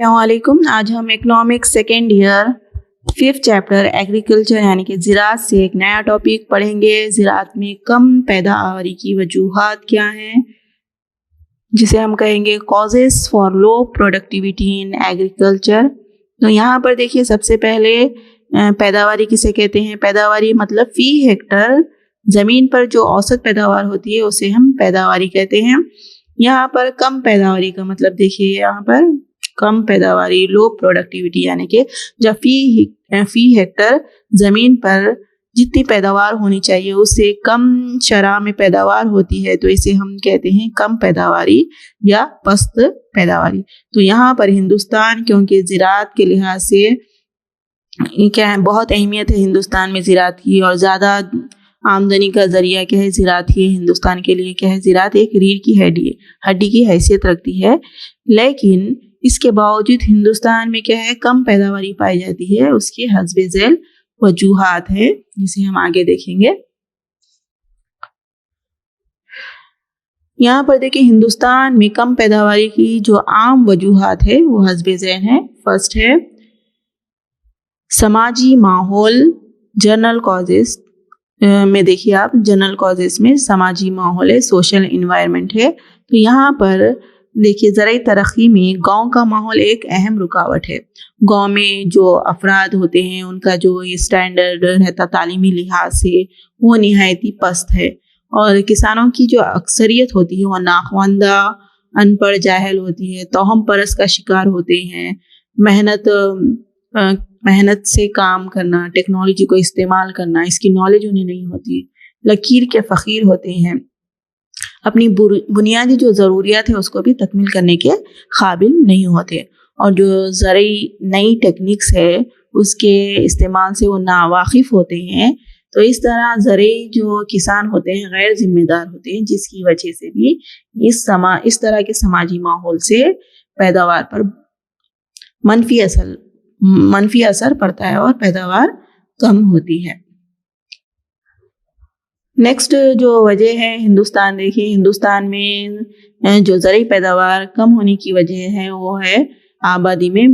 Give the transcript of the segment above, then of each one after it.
السلام علیکم. آج ہم economics second year 5th chapter agriculture یعنی کہ زراعت سے ایک نیا ٹاپک پڑھیں گے. زراعت میں کم پیداواری کی وجوہات کیا ہیں، جسے ہم کہیں گے causes for low productivity in agriculture. تو یہاں پر دیکھیے، سب سے پہلے پیداواری کسے کہتے ہیں؟ پیداواری مطلب فی ہیکٹر زمین پر جو اوسط پیداوار ہوتی ہے اسے ہم پیداواری کہتے ہیں. یہاں پر کم پیداواری کا مطلب دیکھیے، یہاں پر کم پیداواری لو پروڈکٹیویٹی یعنی کہ جب فی ہیکٹر زمین پر جتنی پیداوار ہونی چاہیے اس سے کم شرح میں پیداوار ہوتی ہے تو اسے ہم کہتے ہیں کم پیداواری یا پست پیداواری. تو یہاں پر ہندوستان، کیونکہ زراعت کے لحاظ سے کیا ہے، بہت اہمیت ہے ہندوستان میں زراعت کی، اور زیادہ آمدنی کا ذریعہ کیا ہے، زراعت ہی ہندوستان کے لیے. کیا ہے، زراعت ایک ریڑھ کی ہڈی کی حیثیت رکھتی ہے. لیکن اس کے باوجود ہندوستان میں کیا ہے، کم پیداواری پائی جاتی ہے. اس کے حسب ذیل وجوہات ہیں جسے ہم آگے دیکھیں گے. یہاں پر دیکھیں، ہندوستان میں کم پیداواری کی جو عام وجوہات ہے وہ حسب ذیل ہیں. فرسٹ ہے سماجی ماحول، جنرل کازز میں دیکھیے آپ، جنرل کازز میں سماجی ماحول ہے، سوشل انوائرمنٹ ہے. تو یہاں پر دیکھیے، زرعی ترقی میں گاؤں کا ماحول ایک اہم رکاوٹ ہے. گاؤں میں جو افراد ہوتے ہیں ان کا جو اسٹینڈرڈ رہتا تعلیمی لحاظ سے وہ نہایتی پست ہے، اور کسانوں کی جو اکثریت ہوتی ہے وہ ناخواندہ، ان پڑھ، جاہل ہوتی ہے، توہم پرست کا شکار ہوتے ہیں. محنت سے کام کرنا، ٹیکنالوجی کو استعمال کرنا، اس کی نالج انہیں نہیں ہوتی. لکیر کے فقیر ہوتے ہیں، اپنی بنیادی جو ضروریات ہے اس کو بھی تکمیل کرنے کے قابل نہیں ہوتے، اور جو زرعی نئی ٹیکنیکس ہے اس کے استعمال سے وہ ناواقف ہوتے ہیں. تو اس طرح زرعی جو کسان ہوتے ہیں غیر ذمہ دار ہوتے ہیں، جس کی وجہ سے بھی اس طرح کے سماجی ماحول سے پیداوار پر منفی اثر پڑتا ہے اور پیداوار کم ہوتی ہے. نیکسٹ جو وجہ ہے، ہندوستان دیکھیے، ہندوستان میں جو زرعی پیداوار کم ہونے کی وجہ ہے وہ ہے آبادی میں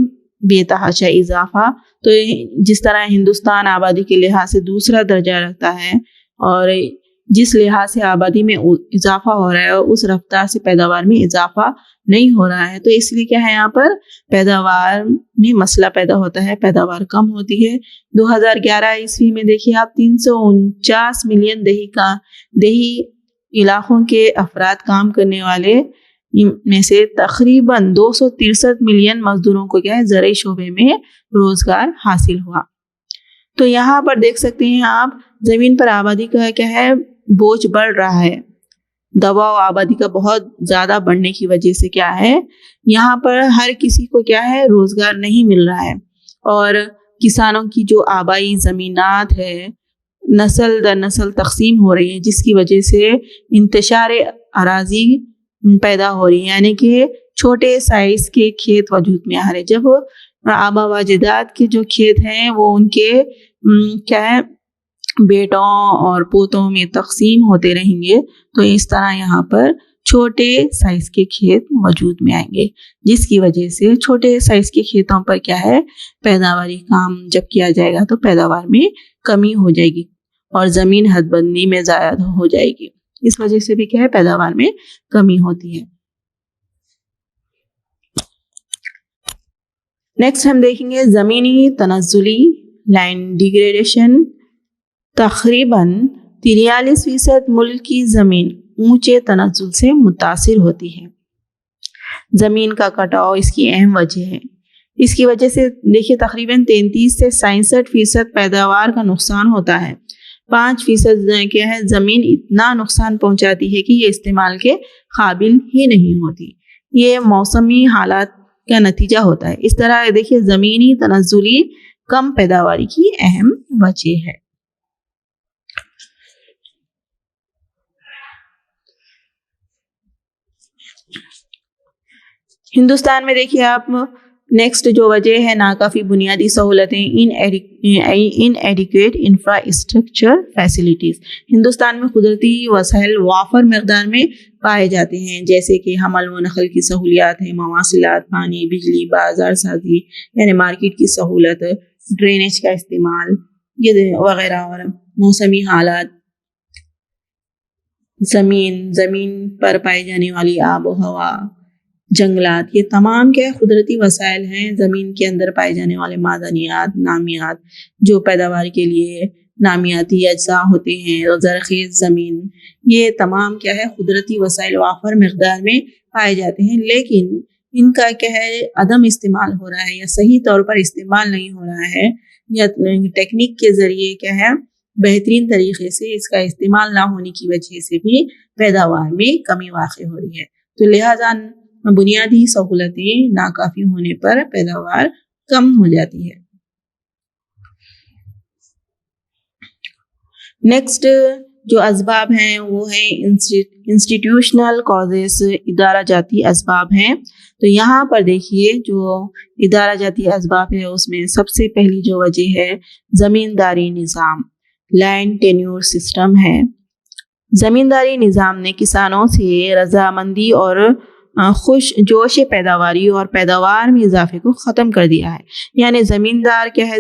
بے تحاشا اضافہ. تو جس طرح ہندوستان آبادی کے لحاظ سے دوسرا درجہ رکھتا ہے، اور جس لحاظ سے آبادی میں اضافہ ہو رہا ہے اس رفتار سے پیداوار میں اضافہ نہیں ہو رہا ہے، تو اس لیے کیا ہے، یہاں پر پیداوار میں مسئلہ پیدا ہوتا ہے، پیداوار کم ہوتی ہے. 2011 عیسوی میں دیکھیے آپ، 349 ملین دیہی علاقوں کے افراد کام کرنے والے میں سے تقریباً 263 ملین مزدوروں کو کیا ہے، زرعی شعبے میں روزگار حاصل ہوا. تو یہاں پر دیکھ سکتے ہیں آپ، زمین پر آبادی کا کیا ہے، بوجھ بڑھ رہا ہے. دباؤ آبادی کا بہت زیادہ بڑھنے کی وجہ سے کیا ہے، یہاں پر ہر کسی کو کیا ہے، روزگار نہیں مل رہا ہے، اور کسانوں کی جو آبائی زمینات ہے نسل در نسل تقسیم ہو رہی ہے، جس کی وجہ سے انتشار اراضی پیدا ہو رہی ہے، یعنی کہ چھوٹے سائز کے کھیت وجود میں آ رہے. جب آبا و اجداد کے جو کھیت ہیں وہ ان کے کیا ہے، بیٹوں اور پوتوں میں تقسیم ہوتے رہیں گے، تو اس طرح یہاں پر چھوٹے سائز کے کھیت وجود میں آئیں گے، جس کی وجہ سے چھوٹے سائز کے کھیتوں پر کیا ہے، پیداواری کام جب کیا جائے گا تو پیداوار میں کمی ہو جائے گی اور زمین حد بندی میں زائد ہو جائے گی. اس وجہ سے بھی کیا ہے، پیداوار میں کمی ہوتی ہے. نیکسٹ ہم دیکھیں گے زمینی تنزلی، لینڈ ڈیگریڈیشن. تقریباً 43% ملک کی زمین اونچے تنزل سے متاثر ہوتی ہے. زمین کا کٹاؤ اس کی اہم وجہ ہے. اس کی وجہ سے دیکھیے تقریباً 33 سے 67% پیداوار کا نقصان ہوتا ہے. 5% کیا ہے، زمین اتنا نقصان پہنچاتی ہے کہ یہ استعمال کے قابل ہی نہیں ہوتی. یہ موسمی حالات کا نتیجہ ہوتا ہے. اس طرح دیکھیے زمینی تنزلی کم پیداواری کی اہم وجہ ہے. ہندوستان میں دیکھیے آپ، نیکسٹ جو وجہ ہے ناکافی بنیادی سہولتیں، ان ایڈیکویٹ انفراسٹرکچر فیسلٹیز. ہندوستان میں قدرتی وسائل وافر مقدار میں پائے جاتے ہیں، جیسے کہ حمل و نقل کی سہولیات ہیں، مواصلات، پانی، بجلی، بازار سازی یعنی مارکیٹ کی سہولت، ڈرینیج کا استعمال یہ وغیرہ، اور موسمی حالات، زمین پر پائی جانے والی آب و ہوا، جنگلات، یہ تمام کیا قدرتی وسائل ہیں. زمین کے اندر پائے جانے والے معدنیات، نامیات جو پیداوار کے لیے نامیاتی اجزاء ہوتے ہیں، اور زرخیز زمین، یہ تمام کیا ہے قدرتی وسائل وافر مقدار میں پائے جاتے ہیں، لیکن ان کا کیا ہے عدم استعمال ہو رہا ہے یا صحیح طور پر استعمال نہیں ہو رہا ہے، یا ٹیکنیک کے ذریعے کیا ہے بہترین طریقے سے اس کا استعمال نہ ہونے کی وجہ سے بھی پیداوار میں کمی واقع ہو رہی ہے. تو لہٰذا بنیادی سہولتیں ناکافی ہونے پر پیداوار کم ہو جاتی ہے. نیکسٹ جو اسباب ہیں وہ ہیں انسٹیٹیوشنل کازز، ادارہ جاتی اسباب ہیں. تو یہاں پر دیکھیے جو ادارہ جاتی اسباب ہے اس میں سب سے پہلی جو وجہ ہے زمینداری نظام، لینڈ ٹینیور سسٹم ہے. زمینداری نظام نے کسانوں سے رضامندی اور خوش جوش پیداواری اور پیداوار میں اضافے کو ختم کر دیا ہے. یعنی زمیندار کیا ہے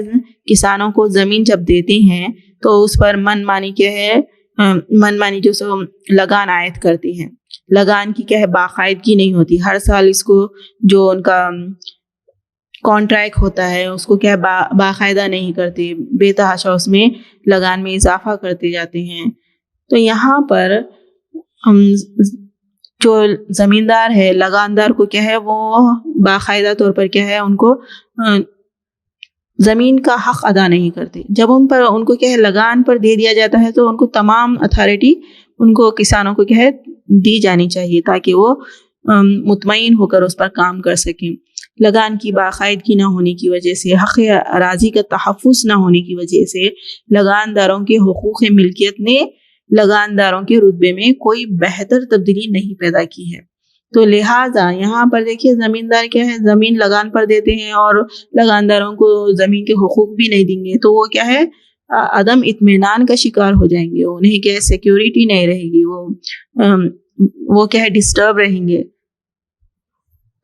کسانوں کو زمین جب دیتے ہیں تو اس پر من مانی جو سو لگان عائد کرتے ہیں. لگان کی کیا ہے باقاعدگی نہیں ہوتی، ہر سال اس کو جو ان کا کانٹریکٹ ہوتا ہے اس کو کیا باقاعدہ نہیں کرتے، بے تحاشا اس میں لگان میں اضافہ کرتے جاتے ہیں. تو یہاں پر جو زمیندار ہے لگاندار کو کیا ہے وہ باقاعدہ طور پر کیا ہے ان کو زمین کا حق ادا نہیں کرتے. جب ان کو کیا ہے لگان پر دے دیا جاتا ہے تو ان کو تمام اتھارٹی ان کو کسانوں کو کیا ہے دی جانی چاہیے تاکہ وہ مطمئن ہو کر اس پر کام کر سکیں. لگان کی باقاعدگی نہ ہونے کی وجہ سے، حق اراضی کا تحفظ نہ ہونے کی وجہ سے لگانداروں کے حقوق ملکیت نے لگانداروں کے رتبے میں کوئی بہتر تبدیلی نہیں پیدا کی ہے. تو لہٰذا یہاں پر دیکھیے زمیندار کیا ہے زمین لگان پر دیتے ہیں اور لگانداروں کو زمین کے حقوق بھی نہیں دیں گے، تو وہ کیا ہے عدم اطمینان کا شکار ہو جائیں گے. انہیں کیا ہے سیکیورٹی نہیں رہے گی، وہ کیا ہے ڈسٹرب رہیں گے.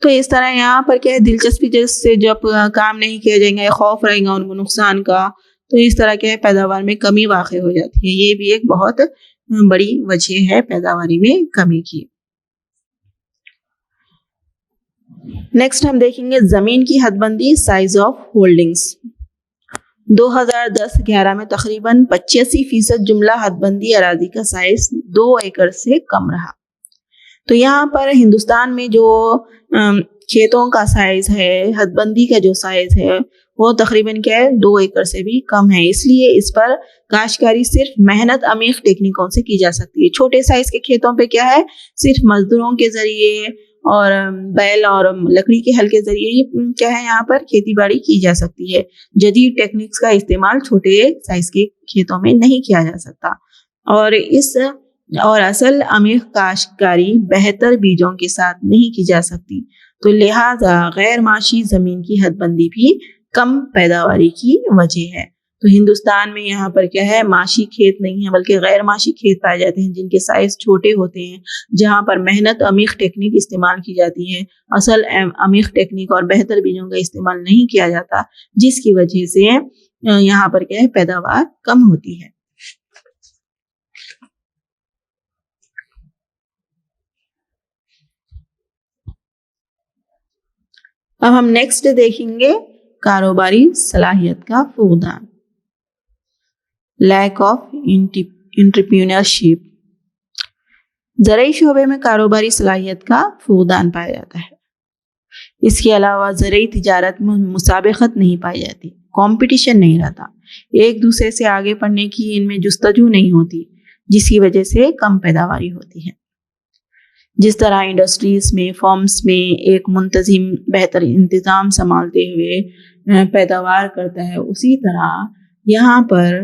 تو اس طرح یہاں پر کیا ہے دلچسپی سے جب کام نہیں کیا جائیں گے، خوف رہے گا ان کو نقصان کا، تو اس طرح کیا ہے پیداوار میں کمی واقع ہو جاتی ہے. یہ بھی ایک بہت بڑی وجہ ہے پیداواری میں کمی کی. نیکسٹ ہم دیکھیں گے زمین کی حد بندی، سائز آف ہولڈنگز. 2010-11 میں تقریباً 85% جملہ حد بندی اراضی کا سائز 2 ایکڑ سے کم رہا. تو یہاں پر ہندوستان میں جو کھیتوں کا سائز ہے، حد بندی کا جو سائز ہے وہ تقریباً کیا ہے 2 ایکڑ سے بھی کم ہے. اس لیے اس پر کاشتکاری صرف محنت عمیق ٹیکنیکوں سے کی جا سکتی ہے. چھوٹے سائز کے کھیتوں پہ کیا ہے صرف مزدوروں کے ذریعے اور بیل اور لکڑی کے ہل کے ذریعے ہی کیا ہے یہاں پر کھیتی باڑی کی جا سکتی ہے. جدید ٹیکنیکس کا استعمال چھوٹے سائز کے کھیتوں میں نہیں کیا جا سکتا، اور اصل عمیق کاشتکاری بہتر بیجوں کے ساتھ نہیں کی جا سکتی. تو لہٰذا غیر معاشی زمین کی حد بندی بھی کم پیداواری کی وجہ ہے. تو ہندوستان میں یہاں پر کیا ہے معاشی کھیت نہیں ہے بلکہ غیر معاشی کھیت پائے جاتے ہیں جن کے سائز چھوٹے ہوتے ہیں، جہاں پر محنت عمیق ٹیکنیک استعمال کی جاتی ہے، اصل عمیق ٹیکنیک اور بہتر بیجوں کا استعمال نہیں کیا جاتا، جس کی وجہ سے یہاں پر کیا ہے پیداوار کم ہوتی ہے. اب ہم نیکسٹ دیکھیں گے کاروباری صلاحیت کا فقدان، لیک آف انٹرپرینیورشپ. زرعی شعبے میں کاروباری صلاحیت کا فقدان پایا جاتا ہے. اس کے علاوہ زرعی تجارت میں مسابقت نہیں پائی جاتی، کمپٹیشن نہیں رہتا، ایک دوسرے سے آگے بڑھنے کی ان میں جستجو نہیں ہوتی، جس کی وجہ سے کم پیداواری ہوتی ہے. جس طرح انڈسٹریز میں، فارمز میں ایک منتظم بہتر انتظام سنبھالتے ہوئے پیداوار کرتا ہے، اسی طرح یہاں پر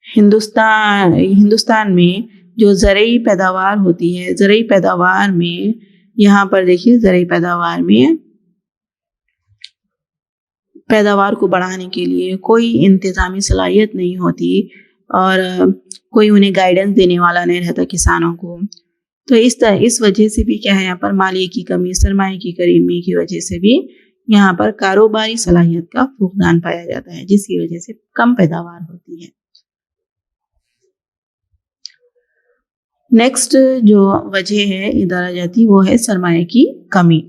ہندوستان میں جو زرعی پیداوار ہوتی ہے، زرعی پیداوار میں یہاں پر دیکھیے زرعی پیداوار میں پیداوار کو بڑھانے کے لیے کوئی انتظامی صلاحیت نہیں ہوتی اور کوئی انہیں گائیڈنس دینے والا نہیں رہتا کسانوں کو. تو اس وجہ سے بھی کیا ہے یہاں پر مالیے کی کمی، سرمایہ کی کمی کی وجہ سے بھی یہاں پر کاروباری صلاحیت کا فقدان پایا جاتا ہے، جس کی وجہ سے کم پیداوار ہوتی ہے. نیکسٹ جو وجہ ہے ادارہ جاتی وہ ہے سرمایہ کی کمی،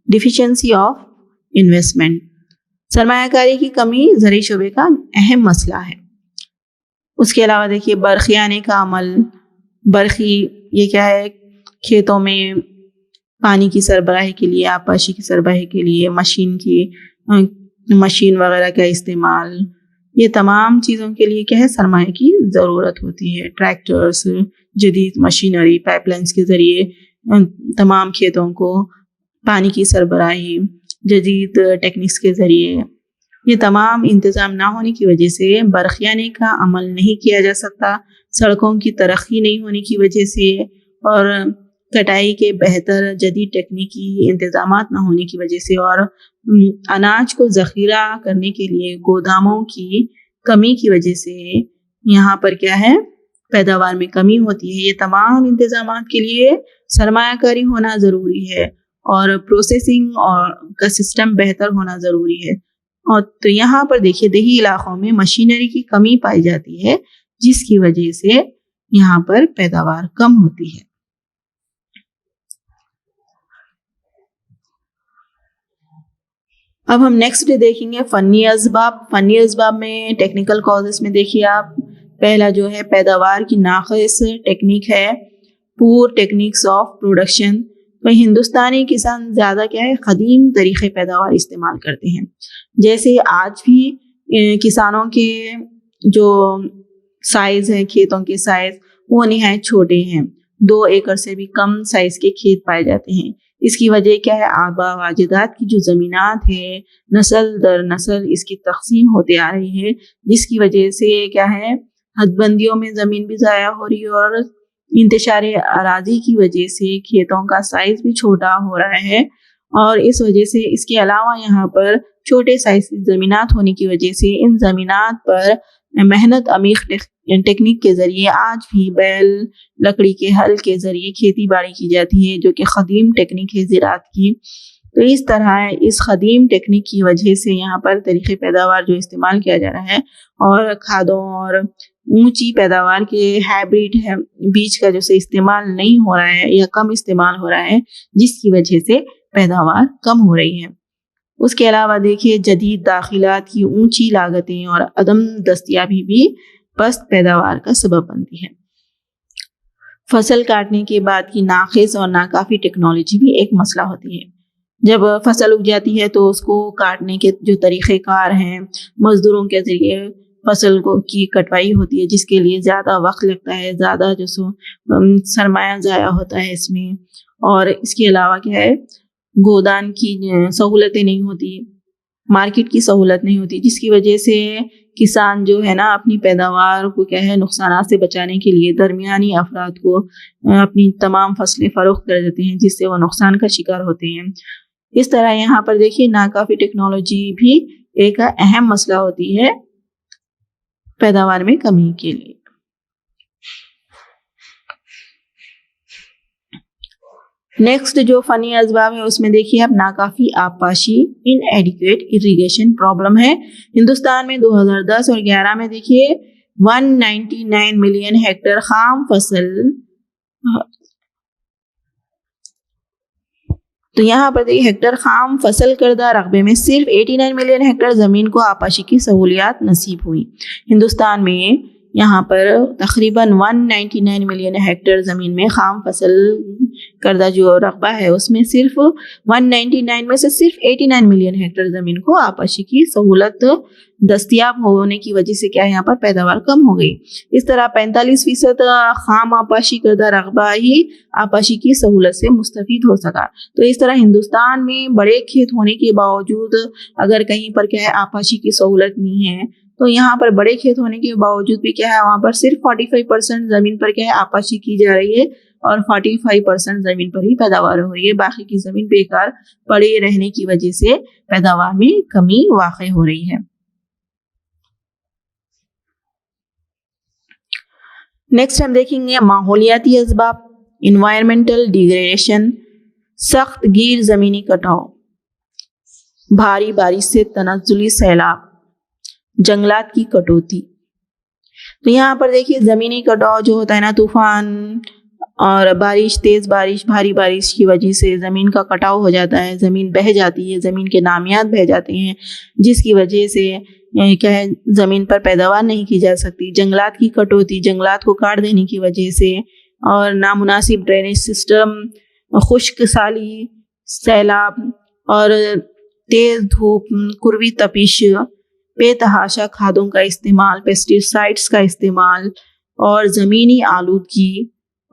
ڈیفیشنسی آف انویسٹمنٹ. سرمایہ کاری کی کمی زرعی شعبے کا اہم مسئلہ ہے. اس کے علاوہ دیکھیے برقیانے کا عمل، برقی یہ کیا ہے، کھیتوں میں پانی کی سربراہی کے لیے، آبپاشی کی سربراہی کے لیے مشین وغیرہ کا استعمال، یہ تمام چیزوں کے لیے کیا ہے سرمایہ کی ضرورت ہوتی ہے. ٹریکٹرز، جدید مشینری، پائپ لائنز کے ذریعے تمام کھیتوں کو پانی کی سربراہی، جدید ٹیکنکس کے ذریعے، یہ تمام انتظام نہ ہونے کی وجہ سے برقیانے کا عمل نہیں کیا جا سکتا. سڑکوں کی ترقی نہیں ہونے کی وجہ سے اور کٹائی کے بہتر جدید ٹیکنیکی انتظامات نہ ہونے کی وجہ سے اور اناج کو ذخیرہ کرنے کے لیے گوداموں کی کمی کی وجہ سے یہاں پر کیا ہے پیداوار میں کمی ہوتی ہے. یہ تمام انتظامات کے لیے سرمایہ کاری ہونا ضروری ہے اور پروسیسنگ کا سسٹم بہتر ہونا ضروری ہے. اور تو یہاں پر دیکھیے دیہی علاقوں میں مشینری کی کمی پائی جاتی ہے، جس کی وجہ سے یہاں پر پیداوار کم ہوتی ہے. اب ہم نیکسٹ دیکھیں گے فنی اسباب. فنی اسباب میں ٹیکنیکل کازز میں دیکھیے آپ، پہلا جو ہے پیداوار کی ناقص ٹیکنیک ہے، پور ٹیکنیکس آف پروڈکشن. تو ہندوستانی کسان زیادہ کیا ہے قدیم طریقے پیداوار استعمال کرتے ہیں. جیسے آج بھی کسانوں کے جو سائز ہیں، کھیتوں کے سائز وہ نہایت چھوٹے ہیں، 2 ایکڑ سے بھی کم سائز کے کھیت پائے جاتے ہیں. اس کی وجہ کیا ہے، آبا و اجداد کی جو زمینات ہے نسل در نسل اس کی تقسیم ہوتے آ رہی ہے، جس کی وجہ سے کیا ہے حد بندیوں میں زمین بھی ضائع ہو رہی ہے اور انتشار اراضی کی وجہ سے کھیتوں کا سائز بھی چھوٹا ہو رہا ہے. اور اس وجہ سے اس کے علاوہ یہاں پر چھوٹے سائز کی زمینات ہونے کی وجہ سے ان زمینات پر محنت عمیق ٹیکنیک کے ذریعے آج بھی بیل، لکڑی کے ہل کے ذریعے کھیتی باڑی کی جاتی ہے، جو کہ قدیم ٹیکنیک ہے زراعت کی. تو اس طرح اس قدیم ٹیکنیک کی وجہ سے یہاں پر طریقے پیداوار جو استعمال کیا جا رہا ہے اور کھادوں اور اونچی پیداوار کے ہائبریڈ بیج کا جو سے استعمال نہیں ہو رہا ہے یا کم استعمال ہو رہا ہے، جس کی وجہ سے پیداوار کم ہو رہی ہے. اس کے علاوہ دیکھیے جدید داخلات کی اونچی لاگتیں اور عدم دستیابی بھی پست پیداوار کا سبب بنتی ہے. فصل کاٹنے کے بعد کی ناقص اور ناکافی ٹیکنالوجی بھی ایک مسئلہ ہوتی ہے. جب فصل اگ جاتی ہے تو اس کو کاٹنے کے جو طریقہ کار ہیں، مزدوروں کے ذریعے فصل کی کٹوائی ہوتی ہے، جس کے لیے زیادہ وقت لگتا ہے، زیادہ جو سرمایہ ضائع ہوتا ہے اس میں. اور اس کے علاوہ کیا ہے گودان کی سہولتیں نہیں ہوتی، مارکیٹ کی سہولت نہیں ہوتی، جس کی وجہ سے کسان جو ہے نا اپنی پیداوار کو کیا ہے نقصانات سے بچانے کے لیے درمیانی افراد کو اپنی تمام فصلیں فروخت کر دیتے ہیں، جس سے وہ نقصان کا شکار ہوتے ہیں. اس طرح یہاں پر دیکھیے ناکافی ٹیکنالوجی بھی ایک اہم مسئلہ ہوتی ہے پیداوار میں کمی کے لیے. نیکسٹ جو فنی اسباب ہے اس میں دیکھیے اب ناکافی آبپاشی، ان ایڈیکویٹ اریگیشن پرابلم ہے. ہندوستان میں 2010 اور 11 میں دیکھیے 199 ملین ہیکٹر خام فصل، تو یہاں پر دیکھیے ہیکٹر خام فصل کردہ رقبے میں صرف 89 ملین ہیکٹر زمین کو آبپاشی کی سہولیات نصیب ہوئی. ہندوستان میں یہاں پر تقریباً 199 ملین ہیکٹر زمین میں خام فصل کردہ جو رقبہ ہے اس میں صرف 199 میں سے صرف 89 ملین ہیکٹر زمین کو آبپاشی کی سہولت دستیاب ہونے کی وجہ سے کیا ہے یہاں پر پیداوار کم ہو گئی. اس طرح 45% خام آبپاشی کردہ رقبہ ہی آبپاشی کی سہولت سے مستفید ہو سکا. تو اس طرح ہندوستان میں بڑے کھیت ہونے کے باوجود اگر کہیں پر کیا ہے آبپاشی کی سہولت نہیں ہے تو یہاں پر بڑے کھیت ہونے کے باوجود بھی کیا ہے وہاں پر صرف 45% زمین پر کیا ہے آبپاشی کی جا رہی ہے اور 45% زمین پر ہی پیداوار ہو رہی ہے. باقی کی زمین بیکار پڑے رہنے کی وجہ سے پیداوار میں کمی واقع ہو رہی ہے. نیکسٹ ہم دیکھیں گے ماحولیاتی اسباب. انوائرمنٹل ڈیگریڈیشن، سخت گیر زمینی کٹاؤ، بھاری بارش سے تنزلی سیلاب، جنگلات کی کٹوتی. تو یہاں پر دیکھیے زمینی کٹاؤ جو ہوتا ہے نا، طوفان اور بارش، تیز بارش، بھاری بارش کی وجہ سے زمین کا کٹاؤ ہو جاتا ہے، زمین بہہ جاتی ہے، زمین کے نامیات بہہ جاتے ہیں، جس کی وجہ سے کیا ہے زمین پر پیداوار نہیں کی جا سکتی. جنگلات کی کٹوتی، جنگلات کو کاٹ دینے کی وجہ سے، اور نامناسب ڈرینیج سسٹم، خشک سالی، سیلاب اور تیز دھوپ، کروی تپش، بے تحاشا کھادوں کا استعمال، پیسٹی سائڈس کا استعمال، اور زمینی آلودگی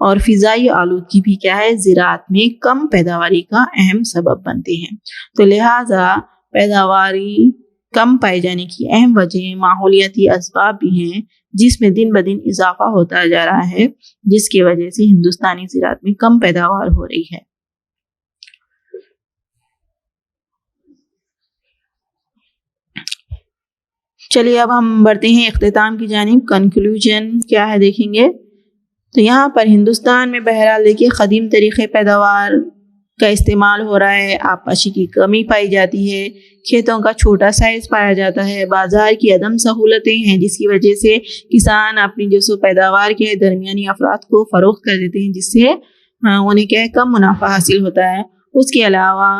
اور فضائی آلودگی بھی کیا ہے زراعت میں کم پیداواری کا اہم سبب بنتے ہیں. تو لہٰذا پیداواری کم پائے جانے کی اہم وجہ ماحولیاتی اسباب بھی ہیں، جس میں دن بدن اضافہ ہوتا جا رہا ہے، جس کی وجہ سے ہندوستانی زراعت میں کم پیداوار ہو رہی ہے. چلیے اب ہم بڑھتے ہیں اختتام کی جانب. کنکلوژن کیا ہے دیکھیں گے. تو یہاں پر ہندوستان میں بہرحال دیکھیے قدیم طریقے پیداوار کا استعمال ہو رہا ہے، آبپاشی کی کمی پائی جاتی ہے، کھیتوں کا چھوٹا سائز پایا جاتا ہے، بازار کی عدم سہولتیں ہیں جس کی وجہ سے کسان اپنی جو سو پیداوار کے درمیانی افراد کو فروخت کر دیتے ہیں، جس سے انہیں کیا ہے کم منافع حاصل ہوتا ہے. اس کے علاوہ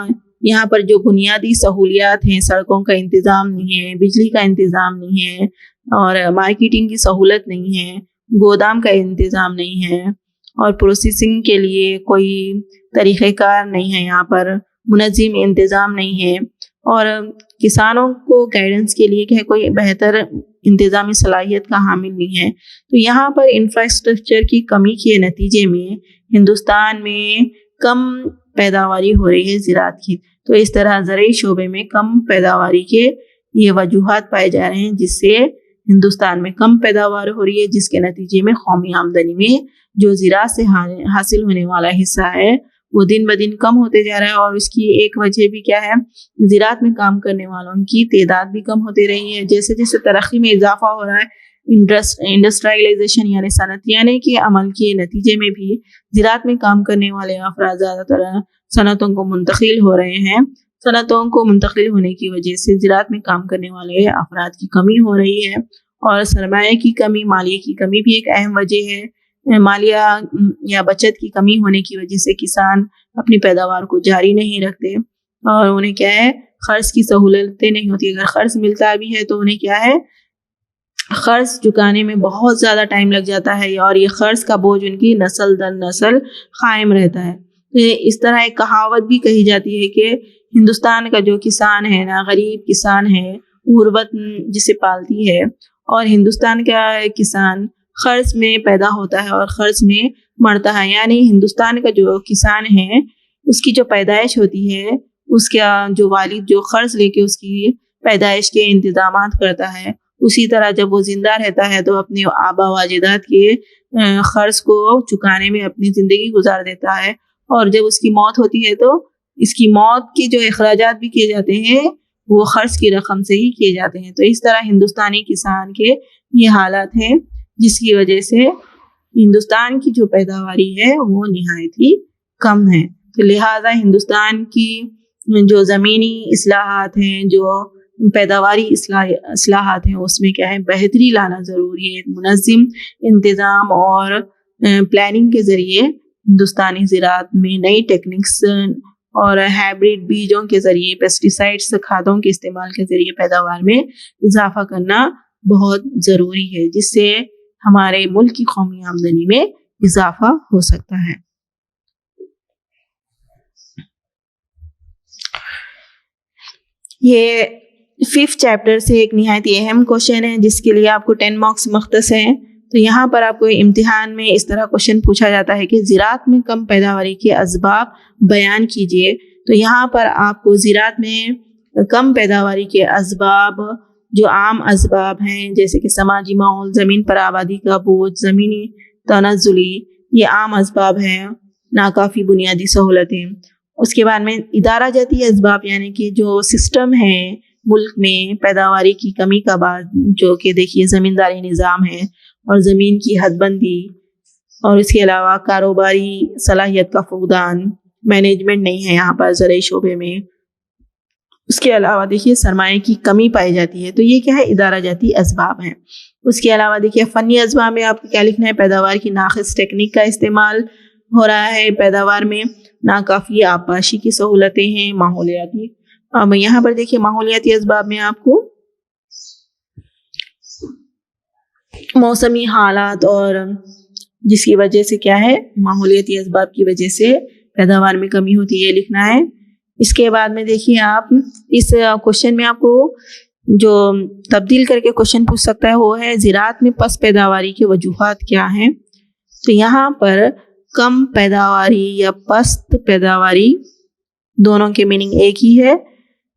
یہاں پر جو بنیادی سہولیات ہیں، سڑکوں کا انتظام نہیں ہے، بجلی کا انتظام نہیں ہے، اور مارکیٹنگ کی سہولت نہیں ہے، گودام کا انتظام نہیں ہے، اور پروسیسنگ کے لیے کوئی طریقہ کار نہیں ہے، یہاں پر منظم انتظام نہیں ہے، اور کسانوں کو گائیڈنس کے لیے کہ کوئی بہتر انتظامی صلاحیت کا حامل نہیں ہے. تو یہاں پر انفراسٹرکچر کی کمی کے نتیجے میں ہندوستان میں کم پیداواری ہو رہی ہے زراعت کی. تو اس طرح زرعی شعبے میں کم پیداواری کے یہ وجوہات پائے جا رہے ہیں، جس سے ہندوستان میں کم پیداوار ہو رہی ہے، جس کے نتیجے میں قومی آمدنی میں جو زراعت سے حاصل ہونے والا حصہ ہے وہ دن بدن کم ہوتے جا رہا ہے. اور اس کی ایک وجہ بھی کیا ہے، زراعت میں کام کرنے والوں کی تعداد بھی کم ہوتی رہی ہے. جیسے جیسے ترقی میں اضافہ ہو رہا ہے، انڈسٹرائلائزیشن یعنی صنعتیانے کے عمل کے نتیجے میں بھی زراعت میں کام کرنے والے افراد زیادہ تر صنعتوں کو منتقل ہو رہے ہیں. صنعتوں کو منتقل ہونے کی وجہ سے زراعت میں کام کرنے والے افراد کی کمی ہو رہی ہے، اور سرمایہ کی کمی، مالیے کی کمی بھی ایک اہم وجہ ہے. مالیہ یا بچت کی کمی ہونے کی وجہ سے کسان اپنی پیداوار کو جاری نہیں رکھتے، اور انہیں کیا ہے قرض کی سہولتیں نہیں ہوتی. اگر قرض ملتا بھی ہے تو انہیں کیا ہے قرض چکانے میں بہت زیادہ ٹائم لگ جاتا ہے، اور یہ قرض کا بوجھ ان کی نسل در نسل قائم رہتا ہے. اس طرح ایک کہاوت بھی کہی جاتی ہے کہ ہندوستان کا جو کسان ہے نا، غریب کسان ہے، غربت جسے پالتی ہے، اور ہندوستان کا کسان قرض میں پیدا ہوتا ہے اور قرض میں مرتا ہے. یعنی ہندوستان کا جو کسان ہے اس کی جو پیدائش ہوتی ہے، اس کا جو والد جو قرض لے کے اس کی پیدائش کے انتظامات کرتا ہے، اسی طرح جب وہ زندہ رہتا ہے تو اپنے آبا و اجداد کے قرض کو چکانے میں اپنی زندگی گزار دیتا ہے، اور جب اس کی موت ہوتی ہے تو اس کی موت کے جو اخراجات بھی کیے جاتے ہیں وہ قرض کی رقم سے ہی کیے جاتے ہیں. تو اس طرح ہندوستانی کسان کے یہ حالات ہیں، جس کی وجہ سے ہندوستان کی جو پیداواری ہے وہ نہایت ہی کم ہے. تو لہٰذا ہندوستان کی جو زمینی اصلاحات ہیں، جو پیداواری اصلاحات ہیں، اس میں کیا ہے بہتری لانا ضروری ہے. ایک منظم انتظام اور پلاننگ کے ذریعے ہندوستانی زراعت میں نئی ٹیکنکس اور ہائبرڈ بیجوں کے ذریعے، پیسٹی سائڈس کھادوں کے استعمال کے ذریعے پیداوار میں اضافہ کرنا بہت ضروری ہے، جس سے ہمارے ملک کی قومی آمدنی میں اضافہ ہو سکتا ہے. یہ 5th چیپٹر سے ایک نہایت اہم کوشچن ہے، جس کے لیے آپ کو 10 مارکس مختص ہیں. تو یہاں پر آپ کو امتحان میں اس طرح کوشچن پوچھا جاتا ہے کہ زراعت میں کم پیداواری کے اسباب بیان کیجیے. تو یہاں پر آپ کو زراعت میں کم پیداواری کے اسباب جو عام اسباب ہیں، جیسے کہ سماجی ماحول، زمین پر آبادی کا بوجھ، زمینی تنزلی، یہ عام اسباب ہیں، ناکافی بنیادی سہولتیں۔ اس کے بعد میں ادارہ جاتی اسباب یعنی کہ جو سسٹم ہے ملک میں پیداواری کی کمی کا باعث، جو کہ دیکھیے زمینداری نظام ہے اور زمین کی حد بندی، اور اس کے علاوہ کاروباری صلاحیت کا فقدان، مینجمنٹ نہیں ہے یہاں پر زرعی شعبے میں۔ اس کے علاوہ دیکھیے سرمایہ کی کمی پائی جاتی ہے، تو یہ کیا ہے ادارہ جاتی اسباب ہیں۔ اس کے علاوہ دیکھیے فنی اسباب میں آپ کو کیا لکھنا ہے، پیداوار کی ناقص ٹیکنیک کا استعمال ہو رہا ہے پیداوار میں، ناکافی آبپاشی کی سہولتیں ہیں، ماحولیاتی۔ اب یہاں پر دیکھیے ماحولیاتی اسباب میں آپ کو موسمی حالات اور جس کی وجہ سے کیا ہے، ماحولیاتی اسباب کی وجہ سے پیداوار میں کمی ہوتی ہے، یہ لکھنا ہے۔ اس کے بعد میں دیکھیے آپ اس کوشچن میں آپ کو جو تبدیل کر کے کوشچن پوچھ سکتا ہے وہ ہے زراعت میں پس پیداواری کے وجوہات کیا ہیں۔ تو یہاں پر کم پیداواری یا پست پیداواری دونوں کے میننگ ایک ہی ہے،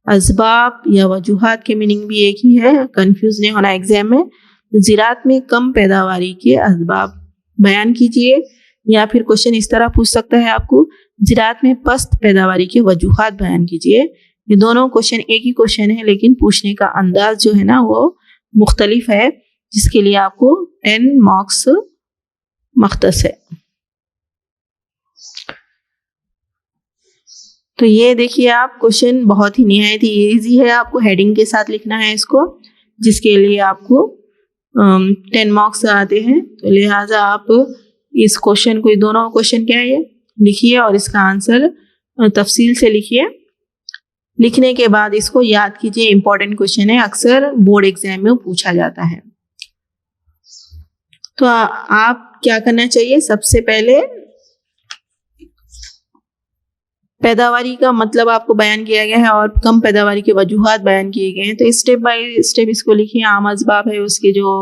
اسباب یا وجوہات کے میننگ بھی ایک ہی ہے، کنفیوز نہیں ہونا ایگزام میں۔ زراعت میں کم پیداواری کے اسباب بیان کیجئے، یا پھر کوشچن اس طرح پوچھ سکتا ہے آپ کو زراعت میں پست پیداواری کے وجوہات بیان کیجئے۔ یہ دونوں کوشچن ایک ہی کوشچن ہے لیکن پوچھنے کا انداز جو ہے نا وہ مختلف ہے، جس کے لیے آپ کو 10 مارکس مختص ہے۔ تو یہ دیکھیے آپ کوشچن بہت ہی نہایت ہی ایزی ہے، آپ کو ہیڈنگ کے ساتھ لکھنا ہے اس کو، جس کے لیے آپ کو 10 مارکس آتے ہیں۔ تو لہٰذا آپ اس کوشچن کو، دونوں کوشچن کیا ہے لکھیے اور اس کا آنسر تفصیل سے لکھیے۔ لکھنے کے بعد اس کو یاد کیجئے، امپورٹنٹ کوشچن ہے، اکثر بورڈ ایگزام میں پوچھا جاتا ہے۔ تو آپ کیا کرنا چاہیے، سب سے پہلے پیداواری کا مطلب آپ کو بیان کیا گیا ہے اور کم پیداواری کے وجوہات بیان کیے گئے ہیں، تو اسٹیپ بائی اسٹیپ اس کو لکھیے۔ عام اسباب ہے اس کے جو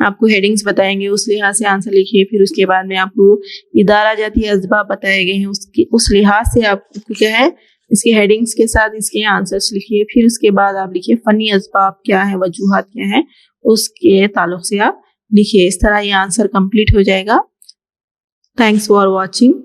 آپ کو ہیڈنگز بتائیں گے اس لحاظ سے آنسر لکھیے، پھر اس کے بعد میں آپ کو ادارہ جاتی اسباب بتائے گئے ہیں اس لحاظ سے آپ کو کیا ہے اس کے ہیڈنگز کے ساتھ اس کے آنسرس لکھیے، پھر اس کے بعد آپ لکھیے فنی اسباب کیا ہے، وجوہات کیا ہیں، اس کے تعلق سے آپ لکھیے۔ اس طرح یہ آنسر کمپلیٹ ہو جائے گا۔ Thanks for watching.